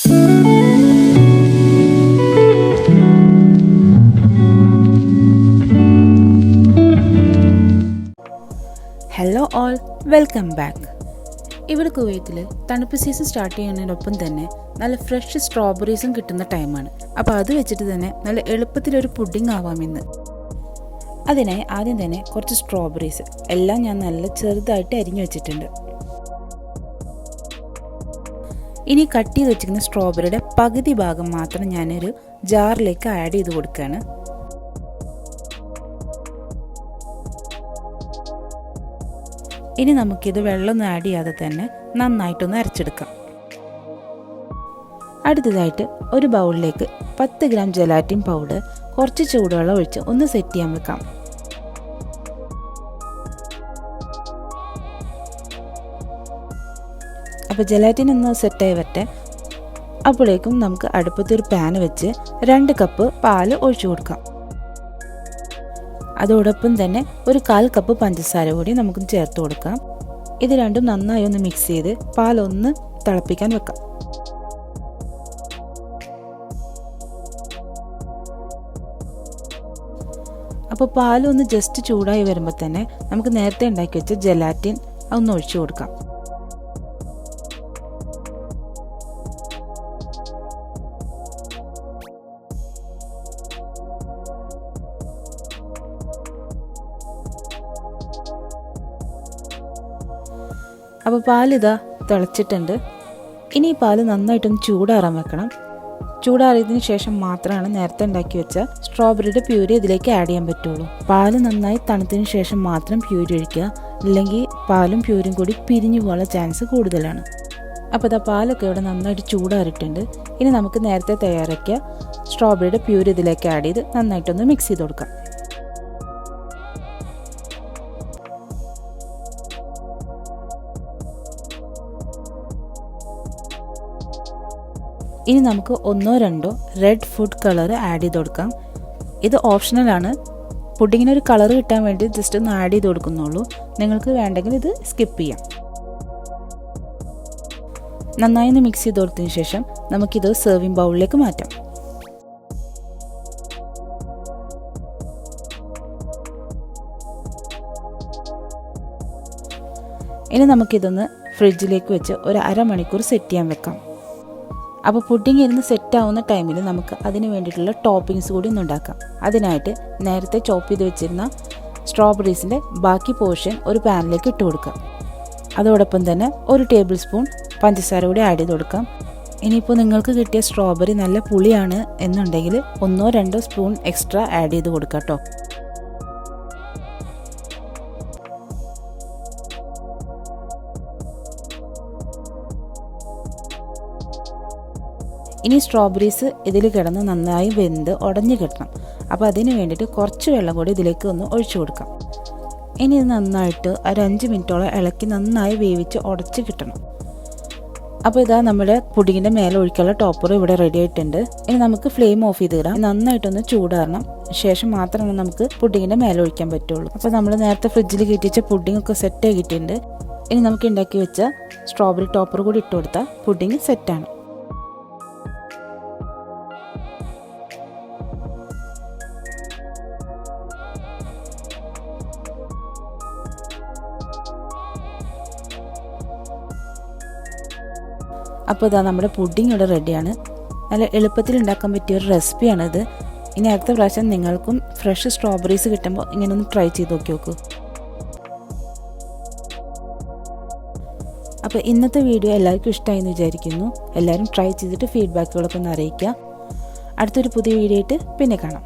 Hello all, welcome back. ഇവിടെ കുവൈത്തിൽ തണുപ്പ് സീസൺ സ്റ്റാർട്ട് ചെയ്യുന്നതിനൊപ്പം തന്നെ നല്ല ഫ്രഷ് സ്ട്രോബെറീസും കിട്ടുന്ന ടൈമാണ്. അപ്പോൾ അത് വെച്ചിട്ട് തന്നെ നല്ല എളുപ്പത്തിലൊരു പുഡിംഗ് ആവാമെന്ന്. അതിനായി ആദ്യം തന്നെ കുറച്ച് സ്ട്രോബെറീസ് എല്ലാം ഞാൻ നല്ല ചെറുതായിട്ട് അരിഞ്ഞു വെച്ചിട്ടുണ്ട്. ഇനി കട്ട് ചെയ്ത് വെച്ചിരിക്കുന്ന സ്ട്രോബെറിയുടെ പകുതി ഭാഗം മാത്രം ഞാനൊരു ജാറിലേക്ക് ആഡ് ചെയ്ത് കൊടുക്കുകയാണ്. ഇനി നമുക്കിത് വെള്ളമൊന്നും ആഡ് ചെയ്യാതെ തന്നെ നന്നായിട്ടൊന്ന് അരച്ചെടുക്കാം. അടുത്തതായിട്ട് ഒരു ബൗളിലേക്ക് 10 ഗ്രാം ജെലാറ്റിൻ പൗഡർ കുറച്ച് ചൂടുവെള്ളം ഒഴിച്ച് ഒന്ന് സെറ്റ് ചെയ്യാൻ വെക്കാം. അപ്പോൾ ജെലാറ്റിൻ ഒന്ന് സെറ്റായി വരട്ടെ. അപ്പോഴേക്കും നമുക്ക് അടുപ്പത്തൊരു പാൻ വെച്ച് 2 കപ്പ് പാല് ഒഴിച്ചു കൊടുക്കാം. അതോടൊപ്പം തന്നെ ഒരു 1/4 കപ്പ് പഞ്ചസാര കൂടി നമുക്ക് ചേർത്ത് കൊടുക്കാം. ഇത് രണ്ടും നന്നായി ഒന്ന് മിക്സ് ചെയ്ത് പാലൊന്ന് തിളപ്പിക്കാൻ വെക്കാം. അപ്പോൾ പാലൊന്ന് ജസ്റ്റ് ചൂടായി വരുമ്പോൾ തന്നെ നമുക്ക് നേരത്തെ ഉണ്ടാക്കി വെച്ച ജെലാറ്റിൻ ഒന്ന് ഒഴിച്ചു കൊടുക്കാം. അപ്പോൾ പാലിതാ തിളച്ചിട്ടുണ്ട്. ഇനി ഈ പാല് നന്നായിട്ടൊന്ന് ചൂടാറാൻ വെക്കണം. ചൂടാറിയതിന് ശേഷം മാത്രമാണ് നേരത്തെ ഉണ്ടാക്കി വെച്ച സ്ട്രോബെറിയുടെ പ്യൂരി ഇതിലേക്ക് ആഡ് ചെയ്യാൻ പറ്റുള്ളൂ. പാല് നന്നായി തണുത്തതിന് ശേഷം മാത്രം പ്യൂരി ഒഴിക്കുക, ഇല്ലെങ്കിൽ പാലും പ്യൂരിയും കൂടി പിരിഞ്ഞു പോകാനുള്ള ചാൻസ് കൂടുതലാണ്. അപ്പോൾ ഇതാ പാലൊക്കെ ഇവിടെ നന്നായിട്ട് ചൂടാറിയിട്ടുണ്ട്. ഇനി നമുക്ക് നേരത്തെ തയ്യാറാക്കിയ സ്ട്രോബെറിയുടെ പ്യൂരി ഇതിലേക്ക് ആഡ് ചെയ്ത് നന്നായിട്ടൊന്ന് മിക്സ് ചെയ്ത് കൊടുക്കാം. ഇനി നമുക്ക് 1-2 റെഡ് ഫുഡ് കളർ ആഡ് ചെയ്ത് കൊടുക്കാം. ഇത് ഓപ്ഷണലാണ്. പുഡിങ്ങിന് ഒരു കളർ കിട്ടാൻ വേണ്ടി ജസ്റ്റ് ഒന്ന് ആഡ് ചെയ്ത് കൊടുക്കുന്നുള്ളൂ. നിങ്ങൾക്ക് വേണ്ടെങ്കിൽ ഇത് സ്കിപ്പ് ചെയ്യാം. നന്നായി ഒന്ന് മിക്സ് ചെയ്ത് കൊടുത്തതിന് ശേഷം നമുക്കിത് സെർവിങ് ബൗളിലേക്ക് മാറ്റാം. ഇനി നമുക്കിതൊന്ന് ഫ്രിഡ്ജിലേക്ക് വെച്ച് ഒരു അരമണിക്കൂർ സെറ്റ് ചെയ്യാൻ വെക്കാം. അപ്പോൾ പുഡിംഗ് ഇരുന്ന് സെറ്റ് ആവുന്ന ടൈമിൽ നമുക്ക് അതിന് വേണ്ടിയിട്ടുള്ള ടോപ്പിങ്സ് കൂടി ഒന്ന് ഉണ്ടാക്കാം. അതിനായിട്ട് നേരത്തെ ചോപ്പ് ചെയ്ത് വെച്ചിരുന്ന സ്ട്രോബെറീസിൻ്റെ ബാക്കി പോർഷൻ ഒരു പാനിലേക്ക് ഇട്ട് കൊടുക്കാം. അതോടൊപ്പം തന്നെ 1 ടേബിൾ സ്പൂൺ പഞ്ചസാര കൂടി ആഡ് ചെയ്ത് കൊടുക്കാം. ഇനിയിപ്പോൾ നിങ്ങൾക്ക് കിട്ടിയ സ്ട്രോബെറി നല്ല പുളിയാണ് എന്നുണ്ടെങ്കിൽ 1-2 സ്പൂൺ എക്സ്ട്രാ ആഡ് ചെയ്ത് കൊടുക്കാം കേട്ടോ. ഇനി സ്ട്രോബെറീസ് ഇതിൽ കിടന്ന് നന്നായി വെന്ത് ഉടഞ്ഞു കിട്ടണം. അപ്പോൾ അതിന് വേണ്ടിയിട്ട് കുറച്ച് വെള്ളം കൂടി ഇതിലേക്ക് ഒന്ന് ഒഴിച്ചു കൊടുക്കാം. ഇനി ഇത് നന്നായിട്ട് ഒരു 5 മിനിറ്റോളം ഇളക്കി നന്നായി വേവിച്ച് ഉടച്ച് കിട്ടണം. അപ്പോൾ ഇതാ നമ്മുടെ പുഡിങ്ങിൻ്റെ മേലെ ഒഴിക്കാനുള്ള ടോപ്പർ ഇവിടെ റെഡി ആയിട്ടുണ്ട്. ഇനി നമുക്ക് ഫ്ലെയിം ഓഫ് ചെയ്ത് ഇടാം. നന്നായിട്ടൊന്ന് ചൂടാറണം. ശേഷം മാത്രമാണ് നമുക്ക് പുഡിങ്ങിൻ്റെ മേലെ ഒഴിക്കാൻ പറ്റുള്ളൂ. അപ്പോൾ നമ്മൾ നേരത്തെ ഫ്രിഡ്ജിൽ കയറ്റി വെച്ച പുഡിംഗ് ഒക്കെ സെറ്റ് ആക്കിയിട്ടുണ്ട്. ഇനി നമുക്ക് ഉണ്ടാക്കി വെച്ച സ്ട്രോബെറി ടോപ്പർ കൂടി ഇട്ട് കൊടുത്താൽ പുഡിങ് സെറ്റാണ്. അപ്പോൾ ഇതാ നമ്മുടെ പുഡിംഗ് ഇവിടെ റെഡിയാണ്. നല്ല എളുപ്പത്തിൽ ഉണ്ടാക്കാൻ പറ്റിയ ഒരു റെസിപ്പിയാണിത്. ഇനി അടുത്ത പ്രാവശ്യം നിങ്ങൾക്കും ഫ്രഷ് സ്ട്രോബെറീസ് കിട്ടുമ്പോൾ ഇങ്ങനെ ഒന്ന് ട്രൈ ചെയ്ത് നോക്കൂ. അപ്പോൾ ഇന്നത്തെ വീഡിയോ എല്ലാവർക്കും ഇഷ്ടമായി എന്ന് വിചാരിക്കുന്നു. എല്ലാവരും ട്രൈ ചെയ്തിട്ട് ഫീഡ്ബാക്കുകളൊക്കെ ഒന്ന് അറിയിക്കുക. അടുത്തൊരു പുതിയ വീഡിയോ ആയിട്ട് പിന്നെ കാണാം.